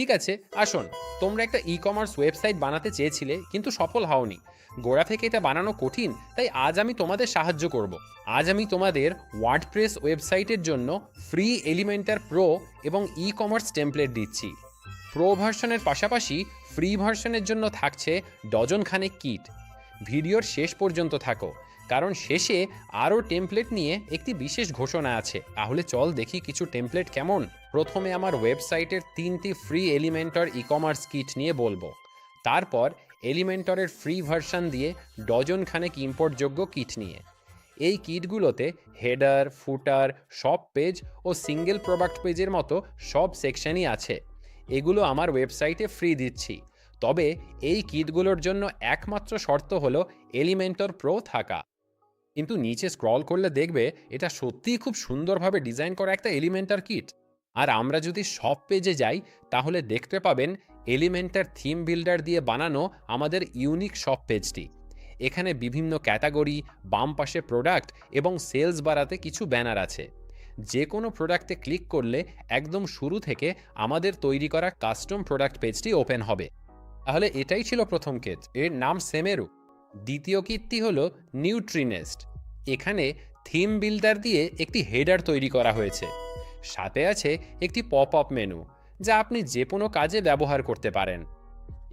ঠিক আছে, আসুন। তোমরা একটা ই-কমার্স ওয়েবসাইট বানাতে চেয়েছিলে কিন্তু সফল হওনি। গোড়া থেকে এটা বানানো কঠিন, তাই আজ আমি তোমাদের সাহায্য করব। আজ আমি তোমাদের ওয়ার্ডপ্রেস ওয়েবসাইটের জন্য ফ্রি এলিমেন্টার প্রো এবং ই-কমার্স টেমপ্লেট দিচ্ছি। প্রো ভার্সনের পাশাপাশি ফ্রি ভার্সনের জন্য থাকছে ডজন খানেক কিট। ভিডিওর শেষ পর্যন্ত থাকো, কারণ শেষে আরও টেমপ্লেট নিয়ে একটি বিশেষ ঘোষণা আছে। তাহলে চল দেখি কিছু টেমপ্লেট কেমন। প্রথমে আমার ওয়েবসাইটের 3টি free Elementor e commerce kit নিয়ে বলবো। তারপর এলিমেন্টরের ফ্রি ভার্সন দিয়ে ডজন খানেক ইম্পোর্টযোগ্য কিট নিয়ে। এই কিটগুলোতে হেডার, ফুটার, সব পেজ ও সিঙ্গেল প্রোডাক্ট পেজের মতো সব সেকশনই আছে। এগুলো আমার ওয়েবসাইটে ফ্রি দিচ্ছি। তবে এই কিটগুলোর জন্য একমাত্র শর্ত হলো এলিমেন্টর প্রো থাকা। কিন্তু নিচে স্ক্রল করলে দেখবে এটা সত্যিই খুব সুন্দরভাবে ডিজাইন করা একটা এলিমেন্টার কিট। আর আমরা যদি সব পেজে যাই তাহলে দেখতে পাবেন এলিমেন্টার থিম বিল্ডার দিয়ে বানানো আমাদের ইউনিক সব পেজটি। এখানে বিভিন্ন ক্যাটাগরি, বাম পাশে প্রোডাক্ট এবং সেলস বাড়াতে কিছু ব্যানার আছে। যে কোনো প্রোডাক্টে ক্লিক করলে একদম শুরু থেকে আমাদের তৈরি করা কাস্টম প্রোডাক্ট পেজটি ওপেন হবে। তাহলে এটাই ছিল প্রথম কেজ, এর নাম সেমেরু। দ্বিতীয় কীর্তি হলো নিউট্রিনেস্ট। এখানে থিম বিল্ডার দিয়ে একটি হেডার তৈরি করা হয়েছে। সাথে আছে একটি পপ আপ মেনু, যা আপনি যে কোনো কাজে ব্যবহার করতে পারেন।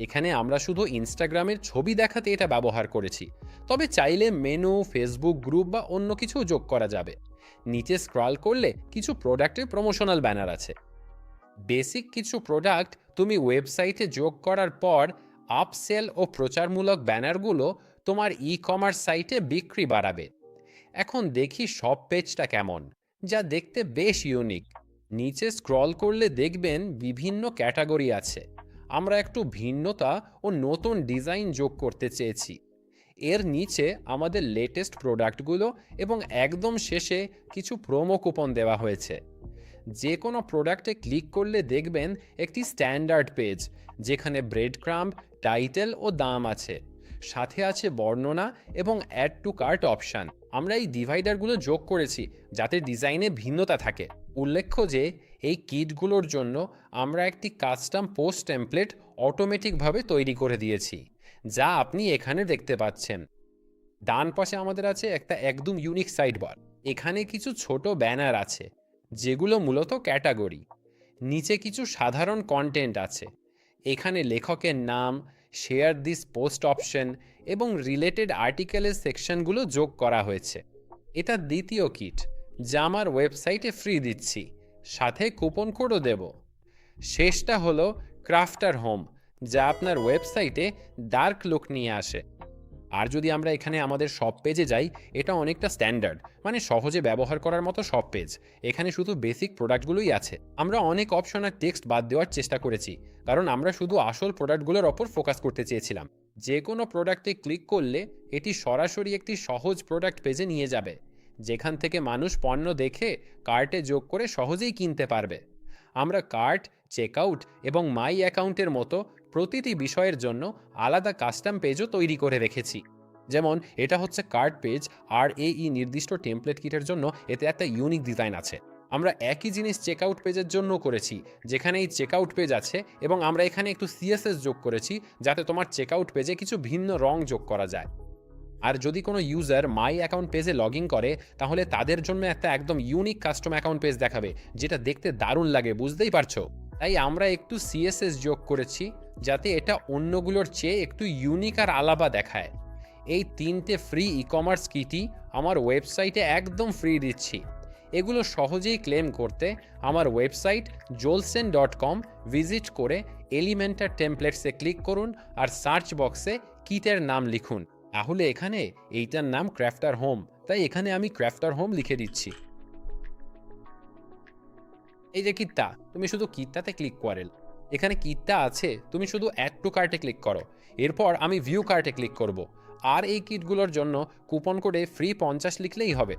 এখানে আমরা শুধু ইনস্টাগ্রামের ছবি দেখাতে এটা ব্যবহার করেছি, তবে চাইলে মেনু, ফেসবুক গ্রুপ বা অন্য কিছু যোগ করা যাবে। নিচে স্ক্রল করলে কিছু প্রোডাক্টের প্রমোশনাল ব্যানার আছে। বেসিক কিছু প্রোডাক্ট তুমি ওয়েবসাইটে যোগ করার পর আপসেল ও প্রচারমূলক ব্যানারগুলো তোমার ই কমার্স সাইটে বিক্রি বাড়াবে। এখন দেখি সব পেজটা কেমন, যা দেখতে বেশ ইউনিক। নিচে স্ক্রল করলে দেখবেন বিভিন্ন ক্যাটাগরি আছে। আমরা একটু ভিন্নতা ও নতুন ডিজাইন যোগ করতে চেয়েছি। এর নিচে আমাদের লেটেস্ট প্রোডাক্টগুলো এবং একদম শেষে কিছু প্রোমো কুপন দেওয়া হয়েছে। যে কোনো প্রোডাক্টে ক্লিক করলে দেখবেন একটি স্ট্যান্ডার্ড পেজ, যেখানে ব্রেড ক্রাম্ব, টাইটেল ও দাম আছে। সাথে আছে বর্ণনা এবং অ্যাড টু কার্ট অপশান। আমরা এই ডিভাইডারগুলো যোগ করেছি যাতে ডিজাইনে ভিন্নতা থাকে। উল্লেখ্য যে এই কিটগুলোর জন্য আমরা একটি কাস্টম পোস্ট টেমপ্লেট অটোমেটিকভাবে তৈরি করে দিয়েছি, যা আপনি এখানে দেখতে পাচ্ছেন। ডান পাশে আমাদের আছে একটা একদম ইউনিক সাইড বার। এখানে কিছু ছোট ব্যানার আছে, যেগুলো মূলত ক্যাটাগরি। নিচে কিছু সাধারণ কন্টেন্ট আছে। এখানে লেখকের নাম, শেয়ার দিস পোস্ট অপশন এবং রিলেটেড আর্টিকেলের সেকশনগুলো যোগ করা হয়েছে। এটা দ্বিতীয় কিট, যা আমার ওয়েবসাইটে ফ্রি দিচ্ছি, সাথে কুপন কোডও দেব। শেষটা হলো ক্রাফটার হোম, যা আপনার ওয়েবসাইটে ডার্ক লুক নিয়ে আসে। আর যদি আমরা এখানে আমাদের সব পেজে যাই, এটা অনেকটা স্ট্যান্ডার্ড, মানে সহজে ব্যবহার করার মতো সব পেজ। এখানে শুধু বেসিক প্রোডাক্টগুলোই আছে। আমরা অনেক অপশন আর টেক্সট বাদ দেওয়ার চেষ্টা করেছি, কারণ আমরা শুধু আসল প্রোডাক্টগুলোর ওপর ফোকাস করতে চেয়েছিলাম। যে কোনো প্রোডাক্টে ক্লিক করলে এটি সরাসরি একটি সহজ প্রোডাক্ট পেজে নিয়ে যাবে, যেখান থেকে মানুষ পণ্য দেখে কার্টে যোগ করে সহজেই কিনতে পারবে। আমরা কার্ট, চেকআউট এবং মাই অ্যাকাউন্টের মতো প্রতিটি বিষয়ের জন্য আলাদা কাস্টম পেজও তৈরি করে রেখেছি। যেমন এটা হচ্ছে কার্ট পেজ, আর এই নির্দিষ্ট টেমপ্লেট কিটের জন্য এতে একটা ইউনিক ডিজাইন আছে। আমরা একই জিনিস চেকআউট পেজের জন্য করেছি, যেখানে এই চেকআউট পেজ আছে, এবং আমরা এখানে একটু সিএসএস যোগ করেছি যাতে তোমার চেকআউট পেজে কিছু ভিন্ন রং যোগ করা যায়। আর যদি কোনো ইউজার মাই অ্যাকাউন্ট পেজে লগ ইন করে, তাহলে তাদের জন্য একটা একদম ইউনিক কাস্টম অ্যাকাউন্ট পেজ দেখাবে, যেটা দেখতে দারুণ লাগে, বুঝতেই পারছো। তাই আমরা একটু সিএসএস যোগ করেছি যাতে এটা অন্যগুলোর চেয়ে একটু ইউনিক আর আলাদা দেখায়। এই 3টে ফ্রি ই কমার্স কিটই আমার ওয়েবসাইটে একদম ফ্রি দিচ্ছি। এগুলো সহজেই ক্লেম করতে আমার ওয়েবসাইট jolsen.com ভিজিট করে এলিমেন্টার টেমপ্লেটসে ক্লিক করুন আর সার্চ বক্সে কিটের নাম লিখুন। তাহলে এখানে এইটার নাম ক্রাফটার হোম, তাই এখানে আমি ক্রাফটার হোম লিখে দিচ্ছি। এই যে কিটটা, তুমি শুধু কিটটাতে ক্লিক করেন। এখানে কিটটা আছে, তুমি শুধু অ্যাড টু কার্টে ক্লিক করো। এরপর আমি ভিউ কার্টে ক্লিক করব, আর এই কিটগুলোর জন্য কুপন কোডে ফ্রি 50 লিখলেই হবে।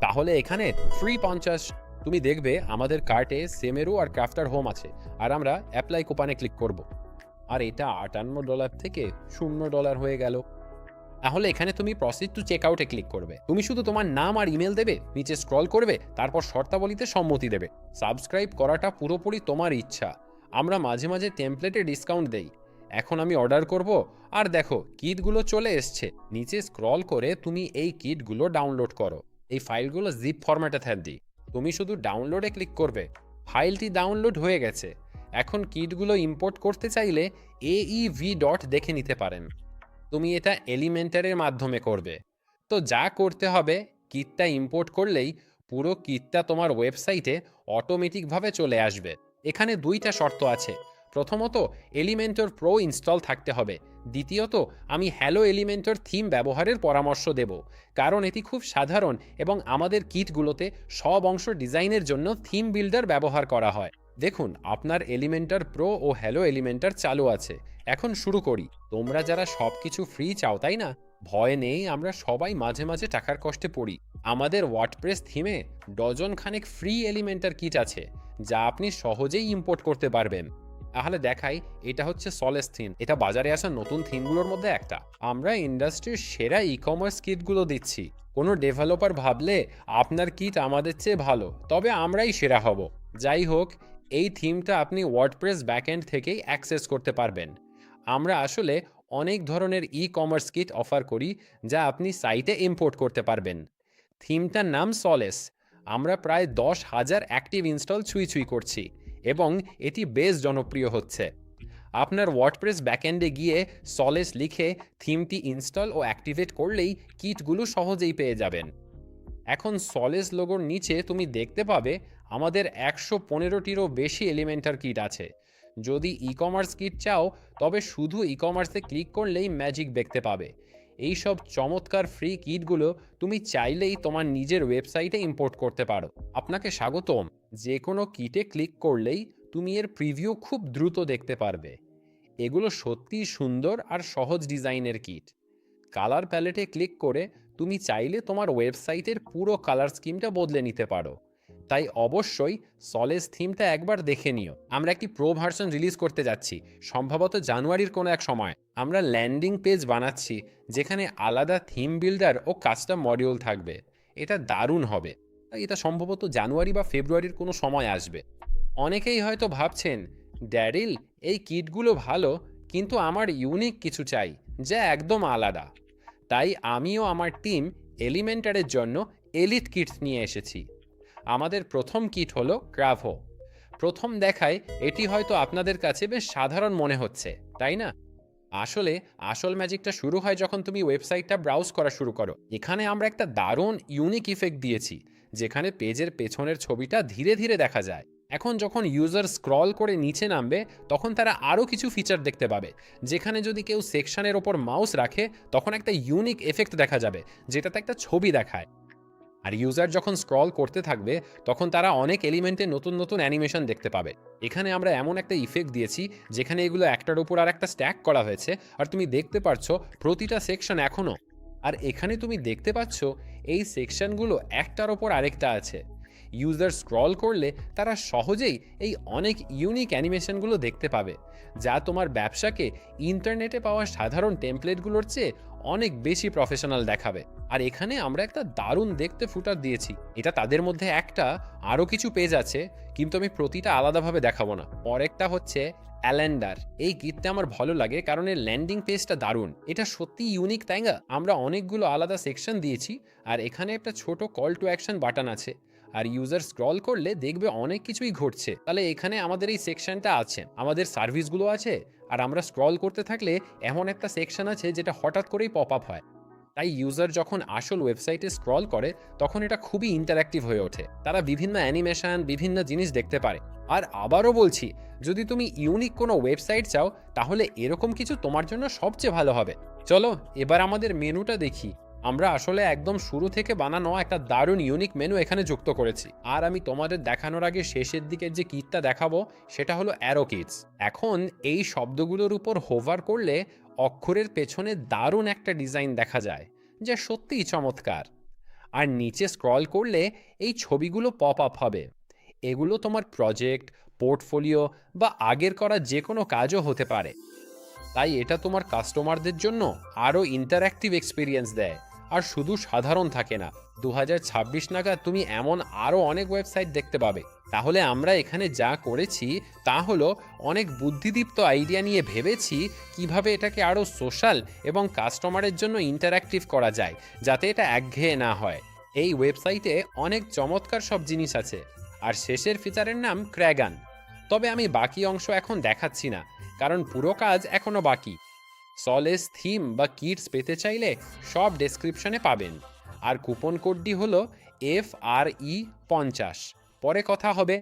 তাহলে এখানে ফ্রি 50। তুমি দেখবে আমাদের কার্টে সেমেরু আর ক্রাফটার হোম আছে, আর আমরা অ্যাপ্লাই কুপনে ক্লিক করব। আর এটা $58 থেকে $0 হয়ে গেল। তাহলে এখানে তুমি প্রসিড টু চেক আউটে ক্লিক করবে। তুমি শুধু তোমার নাম আর ইমেল দেবে, নিচে স্ক্রল করবে, তারপর শর্তাবলীতে সম্মতি দেবে। সাবস্ক্রাইব করাটা পুরোপুরি তোমার ইচ্ছা। আমরা মাঝে মাঝে টেমপ্লেটে ডিসকাউন্ট দেই। এখন আমি অর্ডার করব, আর দেখো কিটগুলো চলে এসছে। নিচে স্ক্রল করে তুমি এই কিটগুলো ডাউনলোড করো। এই ফাইলগুলো জিপ ফরম্যাটে থাকবে। তুমি শুধু ডাউনলোডে ক্লিক করবে, ফাইলটি ডাউনলোড হয়ে গেছে। এখন কিটগুলো ইম্পোর্ট করতে চাইলে AEV ডট দেখে নিতে পারেন। তুমি এটা এলিমেন্টারের মাধ্যমে করবে। তো যা করতে হবে, কিটটা ইম্পোর্ট করলেই পুরো কিটটা তোমার ওয়েবসাইটে অটোমেটিকভাবে চলে আসবে। এখানে দুইটা শর্ত আছে। প্রথমত, এলিমেন্টর প্রো ইনস্টল থাকতে হবে। দ্বিতীয়ত, আমি হ্যালো এলিমেন্টর থিম ব্যবহারের পরামর্শ দেব, কারণ এটি খুব সাধারণ এবং আমাদের কিটগুলোতে সব অংশ ডিজাইনের জন্য থিম বিল্ডার ব্যবহার করা হয়। দেখুন, আপনার এলিমেন্টার প্রো ও হ্যালো এলিমেন্টার চালু আছে। এখন শুরু করি। তোমরা যারা সব কিছু ফ্রি চাও, তাই না? ভয় নেই, আমরা সবাই মাঝে মাঝে টাকার কষ্টে পড়ি। আমাদের ওয়ার্ডপ্রেস থিমে ডজন খানেক ফ্রি এলিমেন্টার কিট আছে, যা আপনি সহজেই ইম্পোর্ট করতে পারবেন। তাহলে দেখাই, এটা হচ্ছে সলেস থিম। এটা বাজারে আসা নতুন থিমগুলোর মধ্যে একটা। আমরা ইন্ডাস্ট্রির সেরা ই কমার্স কিটগুলো দিচ্ছি। কোনো ডেভেলপার ভাবলে আপনার কিট আমাদের চেয়ে ভালো, তবে আমরাই সেরা হব। যাই হোক, এই থিমটা আপনি ওয়ার্ডপ্রেস ব্যাকএন্ড থেকেই অ্যাক্সেস করতে পারবেন। আমরা আসলে অনেক ধরনের ই কমার্স কিট অফার করি, যা আপনি সাইটে ইম্পোর্ট করতে পারবেন। থিমটার নাম সলেস। আমরা প্রায় 10,000 অ্যাক্টিভ ইনস্টল ছুঁই করছি এবং এটি বেশ জনপ্রিয় হচ্ছে। আপনার ওয়ার্ডপ্রেস ব্যাকএন্ডে গিয়ে সলেস লিখে থিমটি ইনস্টল ও অ্যাক্টিভেট করলেই কিটগুলো সহজেই পেয়ে যাবেন। এখন সলেস লোগোর নিচে তুমি দেখতে পাবে আমাদের 115টিরও বেশি এলিমেন্টার কিট আছে। যদি ই কমার্স কিট চাও, তবে শুধু ই কমার্সে ক্লিক করলেই ম্যাজিক দেখতে পাবে। এই সব চমৎকার ফ্রি কিটগুলো তুমি চাইলেই তোমার নিজের ওয়েবসাইটে ইম্পোর্ট করতে পারো। আপনাকে স্বাগতম। যে কোনো কিটে ক্লিক করলেই তুমি এর প্রিভিউ খুব দ্রুত দেখতে পারবে। এগুলো সত্যিই সুন্দর আর সহজ ডিজাইনের কিট। কালার প্যালেটে ক্লিক করে তুমি চাইলে তোমার ওয়েবসাইটের পুরো কালার স্কিমটা বদলে নিতে পারো। তাই অবশ্যই সলেস থিমটা একবার দেখে নিও। আমরা একটি প্রো ভার্সন রিলিজ করতে যাচ্ছি, সম্ভবত জানুয়ারির কোনো এক সময়। আমরা ল্যান্ডিং পেজ বানাচ্ছি, যেখানে আলাদা থিম বিল্ডার ও কাস্টম মডিউল থাকবে। এটা দারুণ হবে। এটা সম্ভবত জানুয়ারি বা ফেব্রুয়ারির কোনো সময় আসবে। অনেকেই হয়তো ভাবছেন, ড্যারিল, এই কিটগুলো ভালো, কিন্তু আমার ইউনিক কিছু চাই যা একদম আলাদা। তাই আমিও আমার টিম এলিমেন্টারের জন্য এলিট কিট নিয়ে এসেছি। আমাদের প্রথম কিট হলো ক্রাভো। প্রথম দেখায় এটি হয়তো আপনাদের কাছে বেশ সাধারণ মনে হচ্ছে, তাই না? আসলে আসল ম্যাজিকটা শুরু হয় যখন তুমি ওয়েবসাইটটা ব্রাউজ করা শুরু করো। এখানে আমরা একটা দারুণ ইউনিক ইফেক্ট দিয়েছি, যেখানে পেজের পেছনের ছবিটা ধীরে ধীরে দেখা যায়। এখন যখন ইউজার স্ক্রল করে নিচে নামবে, তখন তারা আরও কিছু ফিচার দেখতে পাবে। যেখানে যদি কেউ সেকশনের ওপর মাউস রাখে, তখন একটা ইউনিক এফেক্ট দেখা যাবে, যেটাতে একটা ছবি দেখায়। আর ইউজার যখন স্ক্রল করতে থাকবে, তখন তারা অনেক এলিমেন্টে নতুন নতুন অ্যানিমেশন দেখতে পাবে। এখানে আমরা এমন একটা ইফেক্ট দিয়েছি, যেখানে এগুলো একটার উপর আর একটা স্ট্যাক করা হয়েছে, আর তুমি দেখতে পাচ্ছ প্রতিটা সেকশন এখনও। আর এখানে তুমি দেখতে পাচ্ছ এই সেকশনগুলো একটার ওপর আরেকটা আছে। ইউজার স্ক্রল করলে তারা সহজেই এই অনেক ইউনিক অ্যানিমেশনগুলো দেখতে পাবে, যা তোমার ব্যবসাকে ইন্টারনেটে পাওয়া সাধারণ টেমপ্লেটগুলোর চেয়ে অনেক বেশি প্রফেশনাল দেখাবে। আর এখানে আমরা একটা দারুণ দেখতে ফুটার দিয়েছি। এটা তাদের মধ্যে একটা, আরও কিছু পেজ আছে, কিন্তু আমি প্রতিটা আলাদাভাবে দেখাবো না। পরেরটা হচ্ছে অ্যালেন্ডার। এই গিটটা আমার ভালো লাগে কারণ এর ল্যান্ডিং পেজটা দারুণ। এটা সত্যি ইউনিক, তাই না? আমরা অনেকগুলো আলাদা সেকশন দিয়েছি, আর এখানে একটা ছোট কল টু অ্যাকশন বাটন আছে। আর ইউজার স্ক্রল করলে দেখবে অনেক কিছুই ঘটছে। তাহলে এখানে আমাদের এই সেকশনটা আছে, আমাদের সার্ভিসগুলো আছে, আর আমরা স্ক্রল করতে থাকলে এমন একটা সেকশন আছে যেটা হঠাৎ করেই পপ আপ হয়। তাই ইউজার যখন আসল ওয়েবসাইটে স্ক্রল করে, তখন এটা খুবই ইন্টারঅ্যাক্টিভ হয়ে ওঠে। তারা বিভিন্ন অ্যানিমেশন, বিভিন্ন জিনিস দেখতে পারে। আর আবারও বলছি, যদি তুমি ইউনিক কোনো ওয়েবসাইট চাও, তাহলে এরকম কিছু তোমার জন্য সবচেয়ে ভালো হবে। চলো এবার আমাদের মেনুটা দেখি। আমরা আসলে একদম শুরু থেকে বানানো একটা দারুণ ইউনিক মেনু এখানে যুক্ত করেছি। আর আমি তোমাদের দেখানোর আগে শেষের দিকের যে কিটটা দেখাবো, সেটা হলো অ্যারো কিটস। এখন এই শব্দগুলোর উপর হোভার করলে অক্ষরের পেছনে দারুণ একটা ডিজাইন দেখা যায়, যা সত্যিই চমৎকার। আর নিচে স্ক্রল করলে এই ছবিগুলো পপ আপ হবে। এগুলো তোমার প্রজেক্ট, পোর্টফোলিও বা আগের করা যে কোনো কাজও হতে পারে। তাই এটা তোমার কাস্টমারদের জন্য আরও ইন্টারঅ্যাক্টিভ এক্সপিরিয়েন্স দেয়। আর শুধু সাধারণ থাকে না, 2026 নাগাদ তুমি এমন আরও অনেক ওয়েবসাইট দেখতে পাবে। তাহলে আমরা এখানে যা করেছি তা হলো অনেক বুদ্ধিদীপ্ত আইডিয়া নিয়ে ভেবেছি কিভাবে এটাকে আরও সোশ্যাল এবং কাস্টমারের জন্য ইন্টারঅ্যাক্টিভ করা যায়, যাতে এটা একঘেয়ে না হয়। এই ওয়েবসাইটে অনেক চমৎকার সব জিনিস আছে, আর শেষের ফিচারের নাম ক্র্যাগান। তবে আমি বাকি অংশ এখন দেখাচ্ছি না, কারণ পুরো কাজ এখনও বাকি। সলেস থিম বা কিটস পেতে চাইলে সব ডেসক্রিপশনে পাবেন। আর কুপন কোডটি হলো FRE50। পরে কথা হবে।